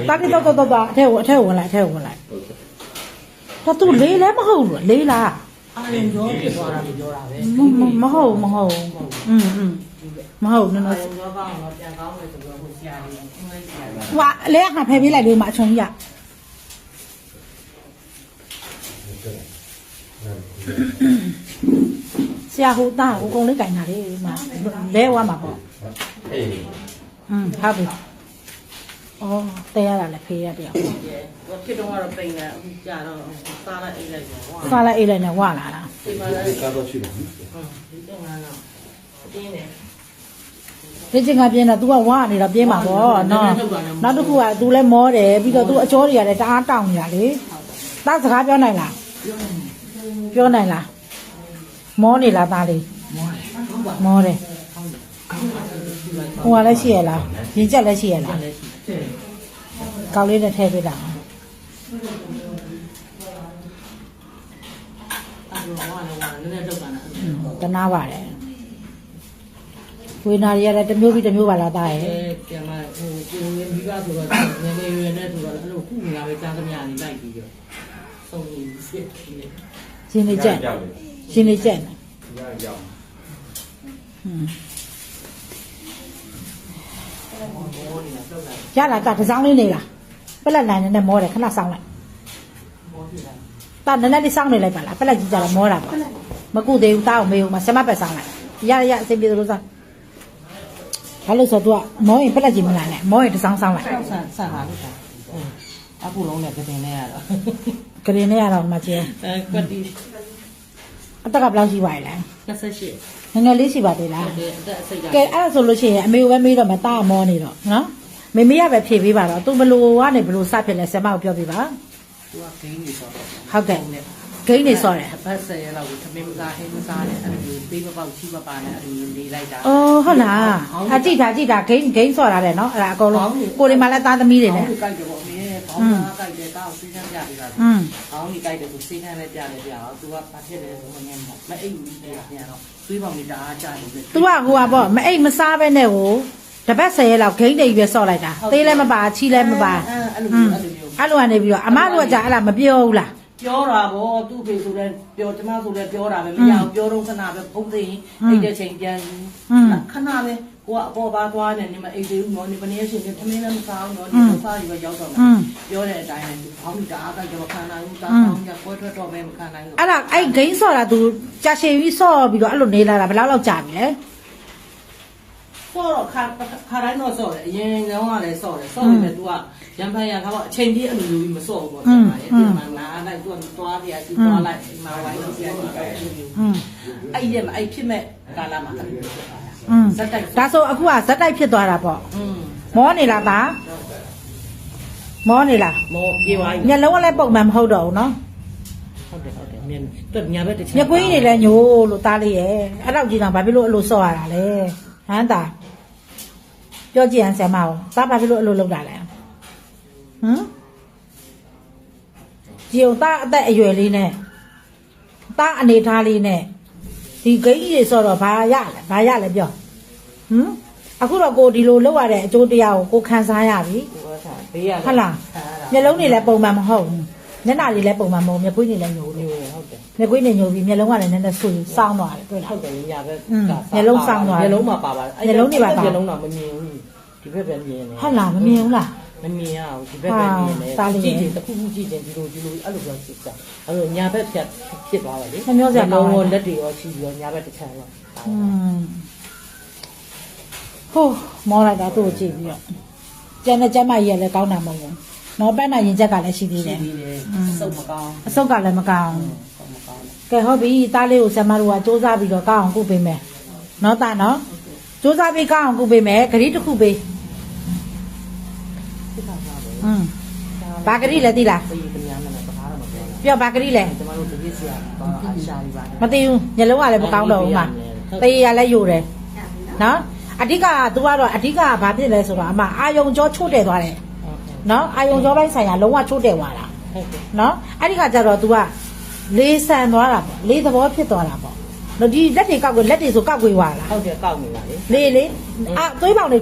တာတိတော့အထဲဝင်လိုက်တော့သူလေးလည်းမဟုတ်ဘူးလေးလား အာရုံကြောဖြစ်သွားတာလို့ပြောတာပဲ မဟုတ်မဟုတ်နော် အာရုံကြောကောင်းတော့ပြန်ကောင်းမယ်ဆိုတော့ဟိုဆရာကြီးအင်းလေးဆရာကြီး ဟွာလဲငါဖယ်ပေးလိုက်လို့မအချုံကြီးဆရာဟိုတာဟိုကုန်းလေးကင်တာလေမလဲဝါမှာပေါ့ဟုတ်ပြီအော်တဲရတာလည်းဖေးရပြော ဖြစ်တော့ကတော့ပိန်တယ်အခုကြာတော့စားလိုက်အိတ်လိုက်ပေါ့ဝါ စားလိုက်အေးလိုက်နဲ့ဝါလာတာ ဒီမှာလည်း ကားတော့ရှိတယ် ဒီတော့ငါတော့အတင်းတယ် ဒီချင်းကပြင်းတာ तू ကဝါနေတာပြင်းမှာပေါ့နော်နောက်တစ်ခုက तू လည်းမောတယ်ပြီးတော့ तू အကျော်တွေကလည်းတအားတောင်းနေတာလေတားစကားပြောနိုင်လားပြောနိုင်လားမောနေလားသားလေးမောတယ်ဟိုကလည်းရှိရလားရင်ကျက်လည်းရှိရလားကောက်လေးနဲ့ထည့်ပေးတာ အဲ့တော့ဝါလည်းဝါနည်းနည်းတော့ကနာ တနာပါတယ်ဝေနာရီရတယ်တစ်မျိုးပြီးတစ်မျိုးပါလားသားရဲ့ ပြန်လာဟိုကိုရင်းပြီးသားဆိုတော့နည်းနည်းရွယ်နဲ့ဆိုတော့အဲ့လိုခုနေတာပဲကြားသမျှနေလိုက်ပြီးတော့ဆုံးနေစစ်နေ ရှင်နေကျက်ရှင်နေကျက်ရလာကတစောင်းလေးနေလားပလက်နိုင်နဲ့မောတယ်ခဏစောင်းလိုက်တာနည်းနည်းလေးစောင်းနေလိုက်ပါလားပလက်ကြီးကြတော့မောတာပေါ့မကုသေးဘူးတားအောင်မေးဦးမဆမပက်စောင်းလိုက်ရအဆင်ပြေလို့စောင်းဘာလို့ဆိုတော့မောရင်ပလက်ကြီးမလာနဲ့မောရင်တစောင်းစောင်းလိုက် ဆန်ပါလို့တာအခုလုံးနဲ့ကတင်နေရတော့ ကရင်နဲ့ရတော့မှကျဲ ကွက်တီ အသက်ကဘယ်လောက်ရှိပါလဲ 28 ငယ်ငယ်လေးရှိပါသေးလား အသက်အစိတ်က ကဲအဲ့ဒါဆိုလို့ရှိရင်အမေကိုပဲမေးတော့မတားမောနေတော့နော်မေမေကပဲဖြေပေးပါတော့သူဘလို့ကနေဘလို့စဖြစ်လဲဆမကိုပြောပြပါ သူကဂိမ်းနေဆိုတော့ ဟုတ်ကဲ့ဂိမ်းနေစောတယ် ဘတ်10ရက်လောက်ကိုသမင်းမစားဟင်းမစားနဲ့အဲ့လိုပေးမပေါက်ချီမပါနဲ့အဲ့လိုနေလိုက်တာ အော်ဟုတ်လားအကြည့်တာဂိမ်းစောတာတယ်နော်အဲ့ဒါအကုန်လုံးကိုဒီမှာလည်းသားသမီးတွေနဲ့ ကိုကြိုက်တယ်ပေါ့မင်းဘောင်းသားကြိုက်တယ်တောက်စီးကန်းပြပေးတာ อืม ဘောင်းကြီးကြိုက်တယ်သူစီးကန်းလည်းပြတယ်ပြအောင်သူကဘာဖြစ်လဲဆိုတော့ငင်းမအိမ်ကြီးပြန်တော့သွေးပေါင်ကြီးတအားကြတယ် သူကဟိုပါပေါ့မအိတ်မစားပဲနဲ့ဟိုတပတ်10ရက်လောက်ဂိမ်းနေပြီးစော့လိုက်တာသေးလည်းမပါချီလည်းမပါ အဲ့လိုမျိုး အဲ့လိုကနေပြီးတော့အမတို့ကကြာအဲ့လားမပြောဘူးလား ပြောတာဗောသူ့ဖေဆိုလဲပြောကျမဆိုလဲပြောတာပဲမရအောင်ပြောတော့ခဏပဲဖုံးသိရင်အိတ်တဲ့ချိန်ပြန်ခဏပဲကိုကအပေါ်ပါသွားနေနေမအိတ်သေးဘူးနော်နေပနေရှင်နေသမင်းလည်းမစားဘူးနော်ဒီလိုစားပြီးပဲရောက်တော့မှာပြောတဲ့အတိုင်းနဲ့ဘောင်းကြီးတအားကြိုက်တော့ခံနိုင်ဘူးတာတောင်းကြကွဲထွက်တော့ပဲမခံနိုင်ဘူး အဲ့ဒါအဲ့ဂိမ်းစော့တာသူကြာရှည်ပြီးစော့ပြီးတော့အဲ့လိုနေလာတာဘယ်လောက်ကြာပြီလဲ ဆော့တော့ခါတိုင်းတော့ဆော့တယ်အရင်ကလည်းဆော့တယ်ဆော့နေတယ် तू ကရံဖန်ရံခါပေါ့အချိန်ကြီးအလိုလိုကြီးမဆော့ဘူးပေါ့ဒီမှာလေဒီမှာလာလိုက် तू သွားပြစီသွားလိုက်မှာဝိုင်းလို့ပြစီတော့အဲ့လိုမျိုးအဲ့ဒီမှာအဲ့ဖြစ်မဲ့ကာလမှာအဲ့လိုဖြစ်သွားတာဇက်တိုက် ဒါဆိုအခုကဇက်တိုက်ဖြစ်သွားတာပေါ့မောနေလားသားမောနေလား မောပြေးသွားပြီ မျက်လုံးကလည်းပုံမှန်မဟုတ်တော့ဘူးနော် ဟုတ်တယ်မြင်တွက်ညာဘက်တစ်ချက် မျက်ကွင်းကြီးတွေလည်းညိုလို့သားလေးရဲ့အဲ့တော့ကြည့်တော့ဘာဖြစ်လို့အဲ့လိုစော့ရတာလဲဟမ်သားပြောကြည့်ရင်ဆရာမအောင်သားဘာဖြစ်လို့အဲ့လိုလုပ်တာလဲဟမ်ဒီအောင်သားအသက်အရွယ်လေးနဲ့သားအနေထားလေးနဲ့ဒီဂိမ်းကြီးတွေစော့တော့ဘာရလဲပြောဟမ်အခုတော့ကိုဒီလိုလုပ်ရတဲ့အကျိုးတရားကိုကိုခံစားရပြီ ကိုယ်ကဘေးရ ဟုတ်လားမျက်လုံးတွေလည်းပုံမှန်မဟုတ်ဘူးမျက်နှာတွေလည်းပုံမှန်မဟုတ်မျက်ကွင်းတွေလည်းညိုတယ် ဟုတ်တယ် မျက်ကွင်းတွေညိုပြီးမျက်လုံးကလည်းနည်းနည်းဆူစောင်းသွားတယ်တွေ့လား ဟုတ်တယ်ညာဘက် မျက်လုံးစောင်းသွားတယ် မျက်လုံးမှာပါပါ မျက်လုံးတွေပါပါ မျက်လုံးတော့မမြင်ဘူးဒီဘက်ပဲမြင်တယ် ဟုတ်လားမမြင်ဘူးလား မမြင်ရဘူးဒီဘက်ပဲမြင်တယ်ကြည့်ရင်တစ်ခုခုကြည့်ရင်ဒီလိုအဲ့လိုပြောစစ်စားအဲ့လိုညာဘက်ဖြတ်ဖြစ်သွားတယ်လေ မမျိုးစရာကောင်း လုံး တယ် လက်တွေရောချီပြီးတော့ညာဘက်တစ်ချမ်းတော့ ဟိုးမောလိုက်တာသူ့ကိုကြည့်ပြီးတော့ကျန်တဲ့ကျမကြီးကလည်းကောင်းတာမဟုတ်ဘူးနော်ပန်းနာရင်ချက်ကလည်းရှိသေးတယ် စုပ်မကောင်း အစုပ်ကလည်းမကောင်း စုပ်မကောင်း ကဲဟုတ်ပြီသားလေးကိုဆရာမတို့ကစူးစမ်းပြီးတော့ကောင်းအောင်ကုပေးမယ်နော်သားနော်စူးစမ်းပြီးကောင်းအောင်ကုပေးမယ်ဂရီတစ်ခုပေးဘာဂရီလဲသိလား ပြေးကြများမယ်ပကားတော့မပြောဘူး ပြောဘာဂရီလဲ ကျမတို့တပည့်ဆရာတော့အရှာကြီးပါ မသိဘူးညလုံးကလည်းမကောင်းတော့ဘူးမှာတေးရလည်းယိုတယ်နော်အဓိကက तू ကတော့အဓိကကဘာဖြစ်လဲဆိုတော့အမအာယုံကြောချို့တယ်သွားတယ်နော်အာယုံကြောပိုင်းဆိုင်ရာလုံးဝချို့တယ်သွားတာနော်အဲ့ဒီကကျတော့ तू ကလေးဆန်သွားတာပေါ့လေးသဘောဖြစ်သွားတာပေါ့ဒီလက်တွေကောက်ကိုလက်တွေဆိုကောက်ကိုွာလာ ဟုတ်တယ်ကောက်နေပါလေ လေးလေးသွေးပေါင်တွေ